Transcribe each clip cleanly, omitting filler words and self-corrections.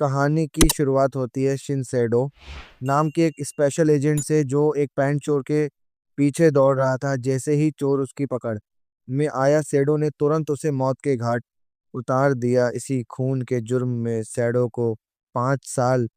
कहानी की शुरुआत होती है शिनसेडो नाम के एक स्पेशल एजेंट से जो एक पैंट चोर के पीछे दौड़ रहा था। जैसे ही चोर उसकी पकड़ में आया, सेडो ने तुरंत उसे मौत के घाट उतार दिया। इसी खून के जुर्म में सेडो को 5 साल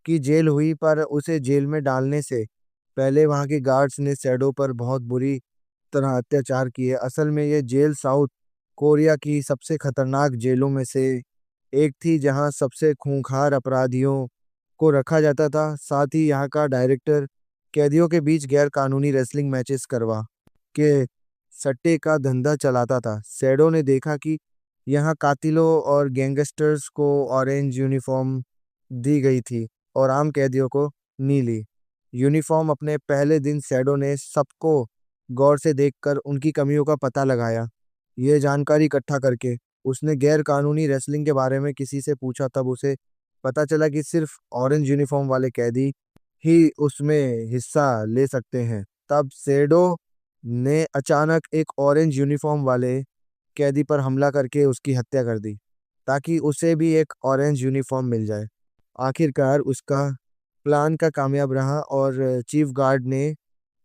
की जेल हुई, पर उसे जेल में डालने से पहले वहां के गार्ड्स ने सेडो पर बहुत बुरी तरह अत्याचार किए। असल में ये जेल साउथ कोरिया की सबसे खतरनाक जेलों में से एक थी, जहां सबसे खूंखार अपराधियों को रखा जाता था। साथ ही यहाँ का डायरेक्टर कैदियों के बीच गैर कानूनी रेसलिंग मैचेस करवा के सट्टे का धंधा चलाता था। सेडो ने देखा कि यहाँ कातिलों और गैंगस्टर्स को ऑरेंज यूनिफॉर्म दी गई थी और आम कैदियों को नीली यूनिफॉर्म। अपने पहले दिन सेडो ने सबको गौर से देखकर उनकी कमियों का पता लगाया। ये जानकारी इकट्ठा करके उसने गैर कानूनी रेसलिंग के बारे में किसी से पूछा। तब उसे पता चला कि सिर्फ ऑरेंज यूनिफॉर्म वाले कैदी ही उसमें हिस्सा ले सकते हैं। तब सेडो ने अचानक एक ऑरेंज यूनिफॉर्म वाले कैदी पर हमला करके उसकी हत्या कर दी, ताकि उसे भी एक ऑरेंज यूनिफॉर्म मिल जाए। आखिरकार उसका प्लान का कामयाब रहा और चीफ गार्ड ने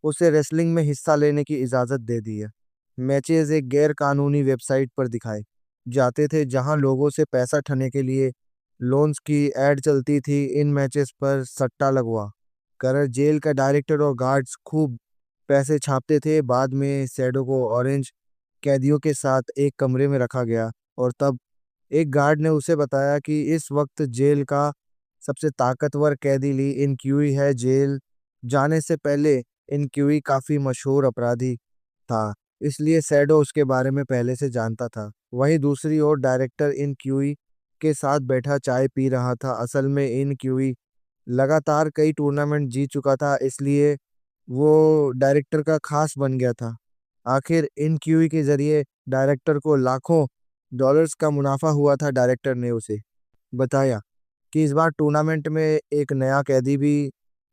उसे रेसलिंग में हिस्सा लेने की इजाज़त दे दी है। मैचेस एक गैर कानूनी वेबसाइट पर दिखाए जाते थे, जहां लोगों से पैसा ठने के लिए लोन्स की एड चलती थी। इन मैचेस पर सट्टा लगवा कर जेल का डायरेक्टर और गार्ड्स खूब पैसे छापते थे। बाद में सैडो को ऑरेंज कैदियों के साथ एक कमरे में रखा गया और तब एक गार्ड ने उसे बताया कि इस वक्त जेल का सबसे ताकतवर कैदी ली इनक्यूई है। जेल जाने से पहले इनक्यूई काफी मशहूर अपराधी था, इसलिए सैडो उसके बारे में पहले से जानता था। वहीं दूसरी ओर डायरेक्टर इनक्यूई के साथ बैठा चाय पी रहा था। असल में इनक्यूई लगातार कई टूर्नामेंट जीत चुका था, इसलिए वो डायरेक्टर का खास बन गया था। आखिर इन क्यूई के जरिए डायरेक्टर को लाखों डॉलर्स का मुनाफा हुआ था। डायरेक्टर ने उसे बताया कि इस बार टूर्नामेंट में एक नया कैदी भी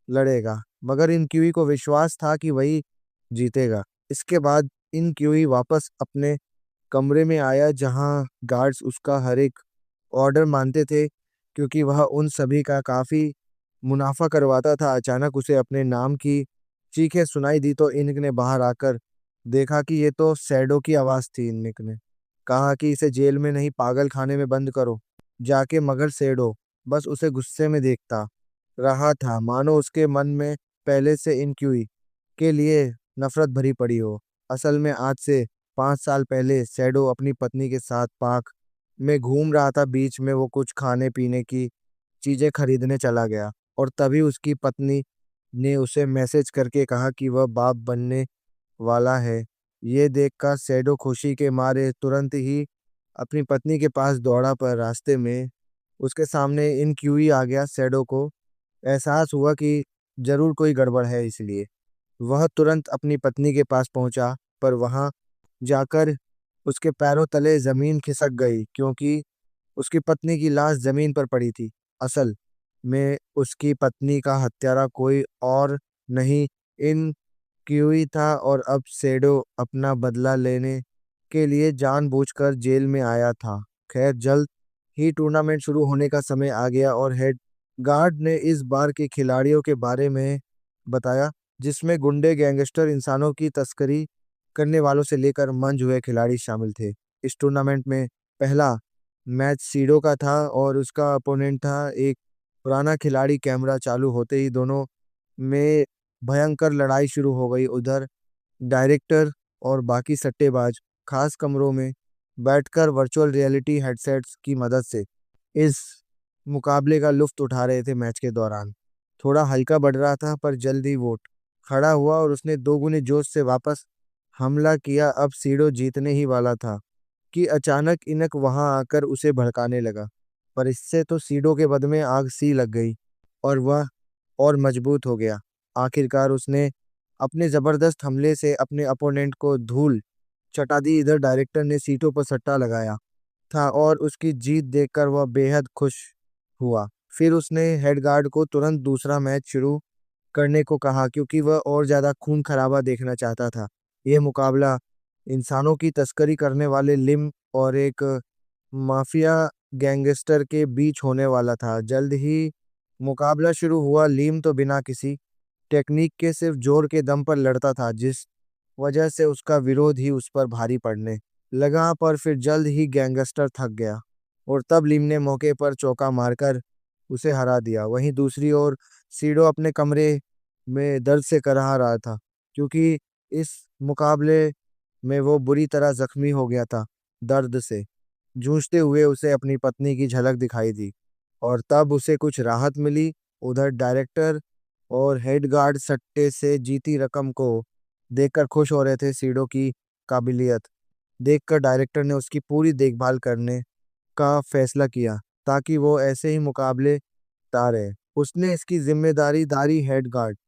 लड़ेगा, मगर इन क्यूई को विश्वास था कि वही जीतेगा। इसके बाद इन क्यूई वापस अपने कमरे में आया, जहां गार्ड्स उसका हर एक ऑर्डर मानते थे, क्योंकि वह उन सभी का काफी मुनाफा करवाता था। अचानक उसे अपने नाम की चीखें सुनाई दी तो इनक ने बाहर आकर देखा कि ये तो सैडो की आवाज थी। इनक ने कहा कि इसे जेल में नहीं, पागल खाने में बंद करो जाके। मगर सैडो बस उसे गुस्से में देखता रहा था, मानो उसके मन में पहले से इनक्यूई के लिए नफरत भरी पड़ी हो। असल में आज से 5 साल पहले सैडो अपनी पत्नी के साथ पार्क में घूम रहा था। बीच में वो कुछ खाने पीने की चीजें खरीदने चला गया और तभी उसकी पत्नी ने उसे मैसेज करके कहा कि वह बाप बनने वाला है। ये देखकर सैडो खुशी के मारे तुरंत ही अपनी पत्नी के पास दौड़ा, पर रास्ते में उसके सामने इन क्यूई आ गया। सैडो को एहसास हुआ कि जरूर कोई गड़बड़ है, इसलिए वह तुरंत अपनी पत्नी के पास पहुंचा, पर वहां जाकर उसके पैरों तले जमीन खिसक गई, क्योंकि उसकी पत्नी की लाश जमीन पर पड़ी थी। असल में उसकी पत्नी का हत्यारा कोई और नहीं, इन क्यूई था, और अब सेडो अपना बदला लेने के लिए जानबूझकर जेल में आया था। खैर, जल्द ही टूर्नामेंट शुरू होने का समय आ गया और हेड गार्ड ने इस बार के खिलाड़ियों के बारे में बताया, जिसमें गुंडे, गैंगस्टर, इंसानों की तस्करी करने वालों से लेकर मंझ हुए खिलाड़ी शामिल थे। इस टूर्नामेंट में पहला मैच सीडो का था और उसका अपोनेंट था एक पुराना खिलाड़ी। कैमरा चालू होते ही दोनों में भयंकर लड़ाई शुरू हो गई। उधर डायरेक्टर और बाकी सट्टेबाज खास कमरों में बैठकर वर्चुअल रियलिटी हेडसेट्स की मदद से इस मुकाबले का लुत्फ उठा रहे थे। मैच के दौरान थोड़ा हल्का बढ़ रहा था, पर जल्दी वोट खड़ा हुआ और उसने दोगुने जोश से वापस हमला किया। अब सीडो जीतने ही वाला था कि अचानक इनक वहां आकर उसे भड़काने लगा, पर इससे तो सीडो के बदन में आग सी लग गई और वह और मजबूत हो गया। आखिरकार उसने अपने जबरदस्त हमले से अपने अपोनेंट को धूल चटा दी। इधर डायरेक्टर ने सीटों पर सट्टा लगाया था और उसकी जीत देखकर वह बेहद खुश हुआ। फिर उसने हेड गार्ड को तुरंत दूसरा मैच शुरू करने को कहा, क्योंकि वह और ज्यादा खून खराबा देखना चाहता था। यह मुकाबला इंसानों की तस्करी करने वाले लिम और एक माफिया गैंगस्टर के बीच होने वाला था। जल्द ही मुकाबला शुरू हुआ। लीम तो बिना किसी टेक्निक के सिर्फ जोर के दम पर लड़ता था, जिस वजह से उसका विरोध ही उस पर भारी पड़ने लगा। पर फिर जल्द ही गैंगस्टर थक गया और तब लीम ने मौके पर चौका मारकर उसे हरा दिया। वहीं दूसरी ओर सीडो अपने कमरे में दर्द से कराह रहा था, क्योंकि इस मुकाबले में वो बुरी तरह जख्मी हो गया था। दर्द से जूझते हुए उसे अपनी पत्नी की झलक दिखाई दी और तब उसे कुछ राहत मिली। उधर डायरेक्टर और हेड गार्ड सट्टे से जीती रकम को देखकर खुश हो रहे थे। सीडो की काबिलियत देखकर डायरेक्टर ने उसकी पूरी देखभाल करने का फैसला किया, ताकि वो ऐसे ही मुकाबले रहे। उसने इसकी जिम्मेदारी दारी हेड गार्ड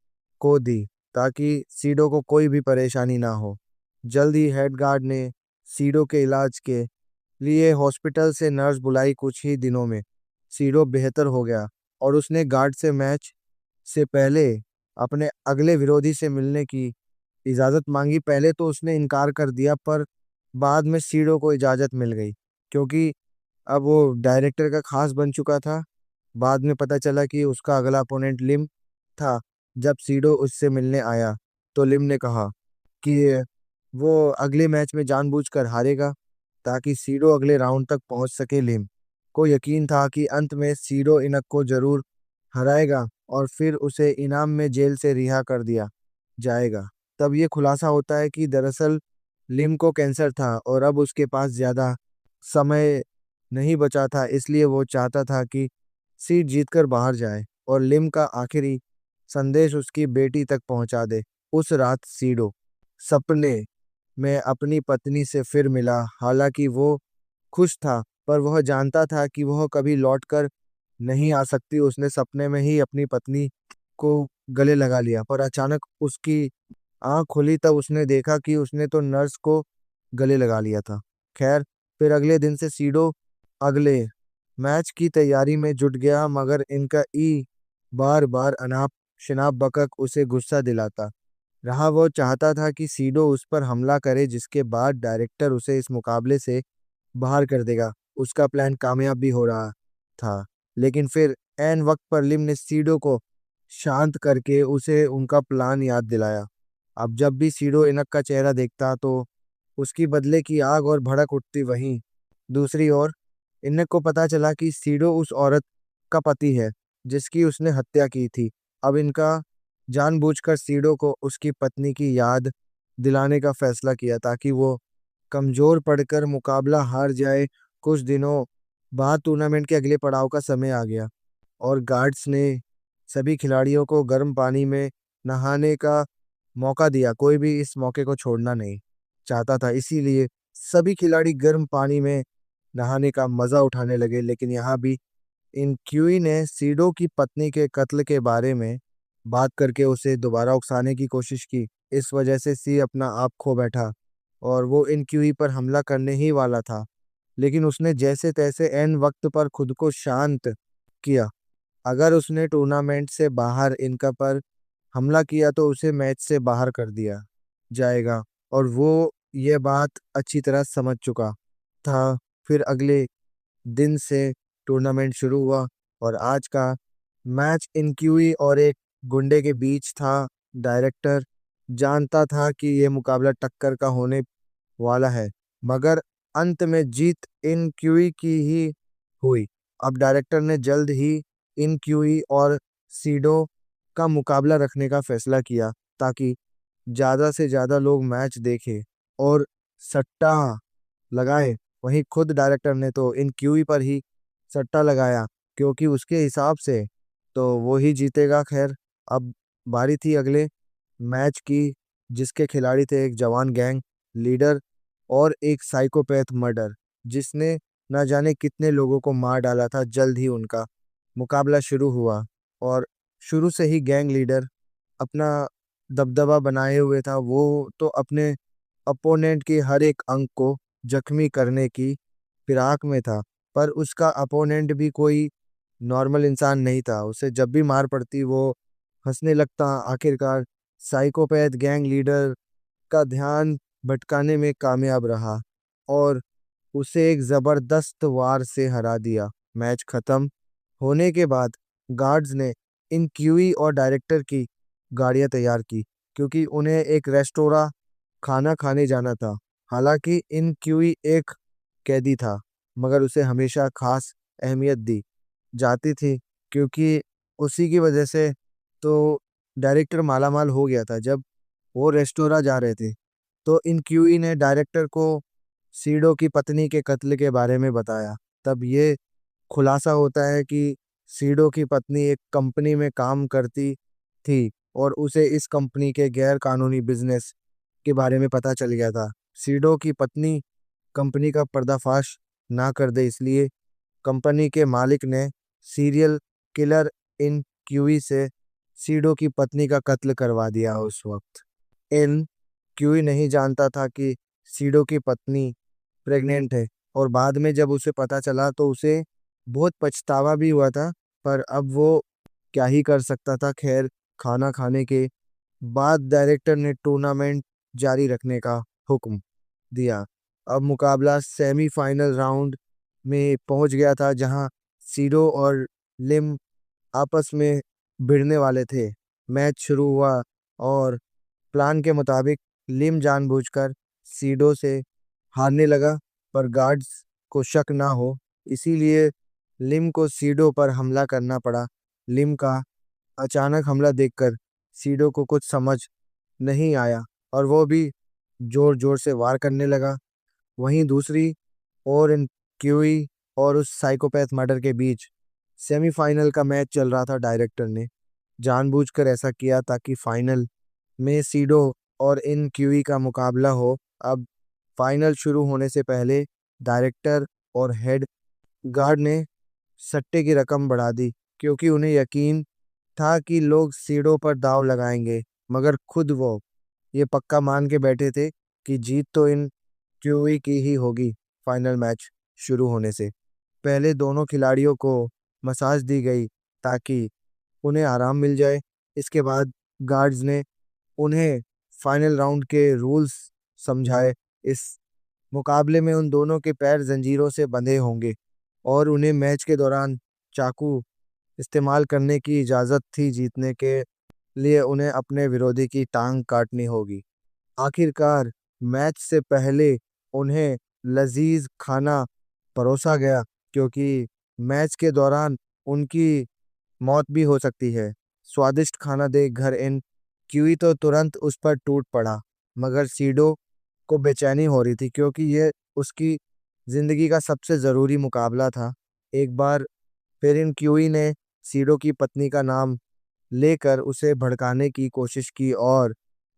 को दी, ताकि सीडो को कोई भी परेशानी ना हो। जल्द ही हेड गार्ड ने सीडो के इलाज के लिए हॉस्पिटल से नर्स बुलाई। कुछ ही दिनों में सीडो बेहतर हो गया और उसने गार्ड से मैच से पहले अपने अगले विरोधी से मिलने की इजाज़त मांगी। पहले तो उसने इनकार कर दिया, पर बाद में सीडो को इजाज़त मिल गई, क्योंकि अब वो डायरेक्टर का खास बन चुका था। बाद में पता चला कि उसका अगला अपोनेंट लिम था। जब सीडो उससे मिलने आया तो लिम ने कहा कि वो अगले मैच में जानबूझकर हारेगा, ताकि सीडो अगले राउंड तक पहुंच सके। लिम को यकीन था कि अंत में सीडो इनक को जरूर हराएगा और फिर उसे इनाम में जेल से रिहा कर दिया जाएगा। तब ये खुलासा होता है कि दरअसल लिम को कैंसर था और अब उसके पास ज्यादा समय नहीं बचा था, इसलिए वो चाहता था कि सीट जीतकर बाहर जाए और लिम का आखिरी संदेश उसकी बेटी तक पहुंचा दे। उस रात सीडो सपने में अपनी पत्नी से फिर मिला। हालांकि वो खुश था, पर वह जानता था कि वह कभी लौटकर नहीं आ सकती। उसने सपने में ही अपनी पत्नी को गले लगा लिया, पर अचानक उसकी आंख खुली तब उसने देखा कि उसने तो नर्स को गले लगा लिया था। खैर, फिर अगले दिन से सीडो अगले मैच की तैयारी में जुट गया, मगर इनका बार बार अनाप शनाप बकक उसे गुस्सा दिलाता रहा। वो चाहता था कि सीडो उस पर हमला करे, जिसके बाद डायरेक्टर उसे इस मुकाबले से बाहर कर देगा। उसका प्लान कामयाब भी हो रहा था, लेकिन फिर ऐन वक्त पर लिम ने सीडो को शांत करके उसे उनका प्लान याद दिलाया। अब जब भी सीडो इनक का चेहरा देखता तो उसकी बदले की आग और भड़क उठती। वहीं दूसरी ओर इनक को पता चला कि सीडो उस औरत का पति है जिसकी उसने हत्या की थी। अब इनका जानबूझकर सीडो को उसकी पत्नी की याद दिलाने का फैसला किया, ताकि वो कमजोर पड़कर मुकाबला हार जाए। कुछ दिनों बाद टूर्नामेंट के अगले पड़ाव का समय आ गया और गार्ड्स ने सभी खिलाड़ियों को गर्म पानी में नहाने का मौका दिया। कोई भी इस मौके को छोड़ना नहीं चाहता था, इसीलिए सभी खिलाड़ी गर्म पानी में नहाने का मजा उठाने लगे। लेकिन यहाँ भी इन क्यूई ने सीडो की पत्नी के कत्ल के बारे में बात करके उसे दोबारा उकसाने की कोशिश की। इस वजह से सी अपना आप खो बैठा और वो इन क्यूई पर हमला करने ही वाला था, लेकिन उसने जैसे तैसे एन वक्त पर खुद को शांत किया। अगर उसने टूर्नामेंट से बाहर इनका पर हमला किया तो उसे मैच से बाहर कर दिया जाएगा, और वो ये बात अच्छी तरह समझ चुका था। फिर अगले दिन से टूर्नामेंट शुरू हुआ और आज का मैच इनक्यूई और एक गुंडे के बीच था। डायरेक्टर जानता था कि यह मुकाबला टक्कर का होने वाला है, मगर अंत में जीत इनक्यूई की ही हुई। अब डायरेक्टर ने जल्द ही इनक्यूई और सीडो का मुकाबला रखने का फैसला किया, ताकि ज्यादा से ज्यादा लोग मैच देखें और सट्टा लगाए। वहीं खुद डायरेक्टर ने तो इन क्यूई पर ही सट्टा लगाया, क्योंकि उसके हिसाब से तो वो ही जीतेगा। खैर, अब बारी थी अगले मैच की, जिसके खिलाड़ी थे एक जवान गैंग लीडर और एक साइकोपैथ मर्डर, जिसने न जाने कितने लोगों को मार डाला था। जल्द ही उनका मुकाबला शुरू हुआ और शुरू से ही गैंग लीडर अपना दबदबा बनाए हुए था। वो तो अपने अपोनेंट के हर एक अंग को जख्मी करने की फिराक में था, पर उसका अपोनेंट भी कोई नॉर्मल इंसान नहीं था। उसे जब भी मार पड़ती वो हंसने लगता। आखिरकार साइकोपैथ गैंग लीडर का ध्यान भटकाने में कामयाब रहा और उसे एक जबरदस्त वार से हरा दिया। मैच खत्म होने के बाद गार्ड्स ने इन क्यूई और डायरेक्टर की गाड़ियां तैयार की, क्योंकि उन्हें एक रेस्टोरा खाना खाने जाना था। हालांकि इन क्यूई एक कैदी था, मगर उसे हमेशा खास अहमियत दी जाती थी, क्योंकि उसी की वजह से तो डायरेक्टर मालामाल हो गया था। जब वो रेस्टोरा जा रहे थे तो इन क्यूई ने डायरेक्टर को सीडो की पत्नी के कत्ल के बारे में बताया। तब ये खुलासा होता है कि सीडो की पत्नी एक कंपनी में काम करती थी और उसे इस कंपनी के गैर कानूनी बिजनेस के बारे में पता चल गया था। सीडो की पत्नी कंपनी का पर्दाफाश ना कर दे, इसलिए कंपनी के मालिक ने सीरियल किलर इन क्यूई से सीडो की पत्नी का कत्ल करवा दिया उस वक्त। इन क्यूई नहीं जानता था कि सीडो की पत्नी प्रेग्नेंट है, और बाद में जब उसे पता चला तो उसे बहुत पछतावा भी हुआ था। पर अब वो क्या ही कर सकता था। खैर, खाना खाने के बाद डायरेक्टर ने टूर्नामेंट जारी रखने का हुक्म दिया। अब मुकाबला सेमीफाइनल राउंड में पहुंच गया था, जहां सीडो और लिम आपस में भिड़ने वाले थे। मैच शुरू हुआ और प्लान के मुताबिक लिम जानबूझकर सीडो से हारने लगा, पर गार्ड्स को शक ना हो इसीलिए लिम को सीडो पर हमला करना पड़ा। लिम का अचानक हमला देखकर सीडो को कुछ समझ नहीं आया और वो भी जोर जोर से वार करने लगा। वहीं दूसरी ओर इन क्यूई और उस साइकोपैथ मर्डर के बीच सेमीफाइनल का मैच चल रहा था। डायरेक्टर ने जानबूझकर ऐसा किया ताकि फाइनल में सीडो और इन क्यूई का मुकाबला हो। अब फाइनल शुरू होने से पहले डायरेक्टर और हेड गार्ड ने सट्टे की रकम बढ़ा दी, क्योंकि उन्हें यकीन था कि लोग सीडो पर दांव लगाएंगे। मगर खुद वो ये पक्का मान के बैठे थे कि जीत तो इन क्यूई की ही होगी। फाइनल मैच शुरू होने से पहले दोनों खिलाड़ियों को मसाज दी गई ताकि उन्हें आराम मिल जाए। इसके बाद गार्ड्स ने उन्हें फाइनल राउंड के रूल्स समझाए। इस मुकाबले में उन दोनों के पैर जंजीरों से बंधे होंगे और उन्हें मैच के दौरान चाकू इस्तेमाल करने की इजाज़त थी। जीतने के लिए उन्हें अपने विरोधी की टांग काटनी होगी। आखिरकार मैच से पहले उन्हें लजीज खाना परोसा गया, क्योंकि मैच के दौरान उनकी मौत भी हो सकती है। स्वादिष्ट खाना देख घर इन क्यूई तो तुरंत उस पर टूट पड़ा, मगर सीडो को बेचैनी हो रही थी, क्योंकि ये उसकी जिंदगी का सबसे जरूरी मुकाबला था। एक बार फिर इन क्यूई ने सीडो की पत्नी का नाम लेकर उसे भड़काने की कोशिश की और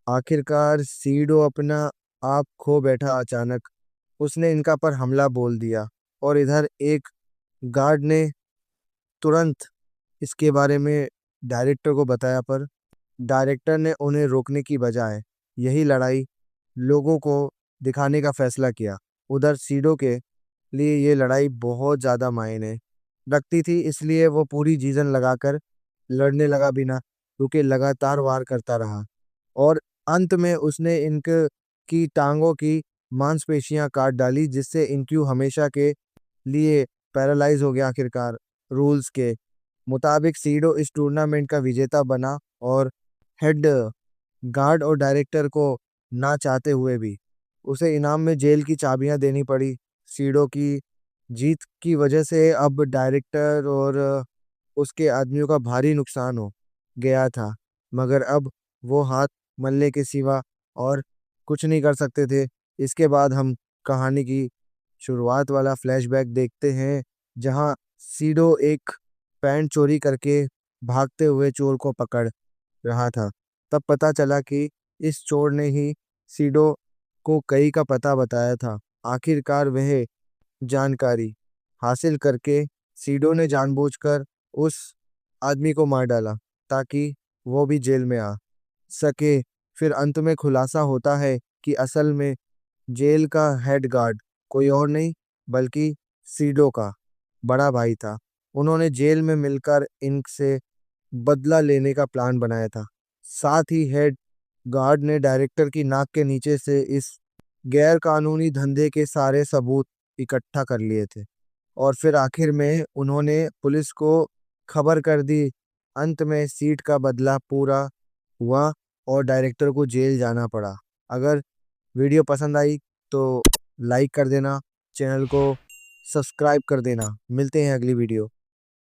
आखिरकार सीडो अपना आप खो बैठा। अचानक उसने इनका पर हमला बोल दिया और इधर एक गार्ड ने तुरंत इसके बारे में डायरेक्टर को बताया, पर डायरेक्टर ने उन्हें रोकने की बजाय यही लड़ाई लोगों को दिखाने का फैसला किया। उधर सीडो के लिए ये लड़ाई बहुत ज्यादा मायने रखती थी, इसलिए वो पूरी जीवन लगाकर लड़ने लगा, बिना रुके लगातार वार करता रहा और अंत में उसने इनके की टांगों की मांसपेशियां काट डाली, जिससे इनक्यू हमेशा के लिए पैरालाइज हो गया। आखिरकार रूल्स के मुताबिक सीडो इस टूर्नामेंट का विजेता बना और हेड गार्ड और डायरेक्टर को ना चाहते हुए भी उसे इनाम में जेल की चाबियां देनी पड़ी। सीडो की जीत की वजह से अब डायरेक्टर और उसके आदमियों का भारी नुकसान हो गया था, मगर अब वो हाथ मलने के सिवा और कुछ नहीं कर सकते थे। इसके बाद हम कहानी की शुरुआत वाला फ्लैशबैक देखते हैं, जहां सीडो एक पैंट चोरी करके भागते हुए चोर को पकड़ रहा था। तब पता चला कि इस चोर ने ही सीडो को कई का पता बताया था। आखिरकार वह जानकारी हासिल करके सीडो ने जानबूझकर उस आदमी को मार डाला ताकि वो भी जेल में आ सके। फिर अंत में खुलासा होता है कि असल में जेल का हेड गार्ड कोई और नहीं बल्कि सीडो का बड़ा भाई था। उन्होंने जेल में मिलकर इनसे बदला लेने का प्लान बनाया था। साथ ही हेड गार्ड ने डायरेक्टर की नाक के नीचे से इस गैर कानूनी धंधे के सारे सबूत इकट्ठा कर लिए थे और फिर आखिर में उन्होंने पुलिस को खबर कर दी। अंत में सीट का बदला पूरा हुआ और डायरेक्टर को जेल जाना पड़ा। अगर वीडियो पसंद आई तो लाइक कर देना, चैनल को सब्सक्राइब कर देना। मिलते हैं अगली वीडियो।